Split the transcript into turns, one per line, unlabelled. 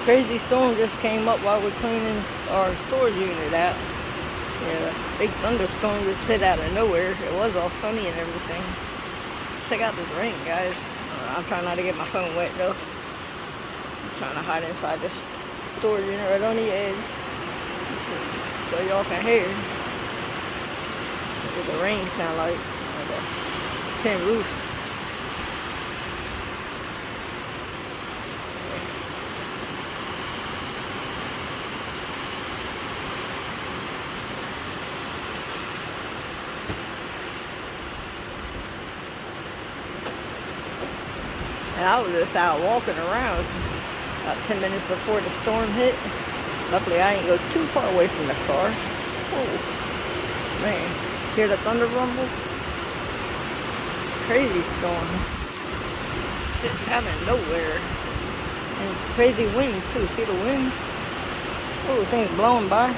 Crazy storm just came up while we're cleaning our storage unit out. Yeah, big thunderstorm just hit out of nowhere. It was all sunny and everything. Check out this rain, guys. I'm trying not to get my phone wet though. I'm trying to hide inside this storage unit right on the edge so y'all can hear what the rain sound like on the tin roofs. And I was just out walking around about 10 minutes before the storm hit. Luckily, I didn't go too far away from the car. Oh, man. Hear the thunder rumble? Crazy storm. It's out of nowhere. And it's crazy wind, too. See the wind? Oh, things blowing by.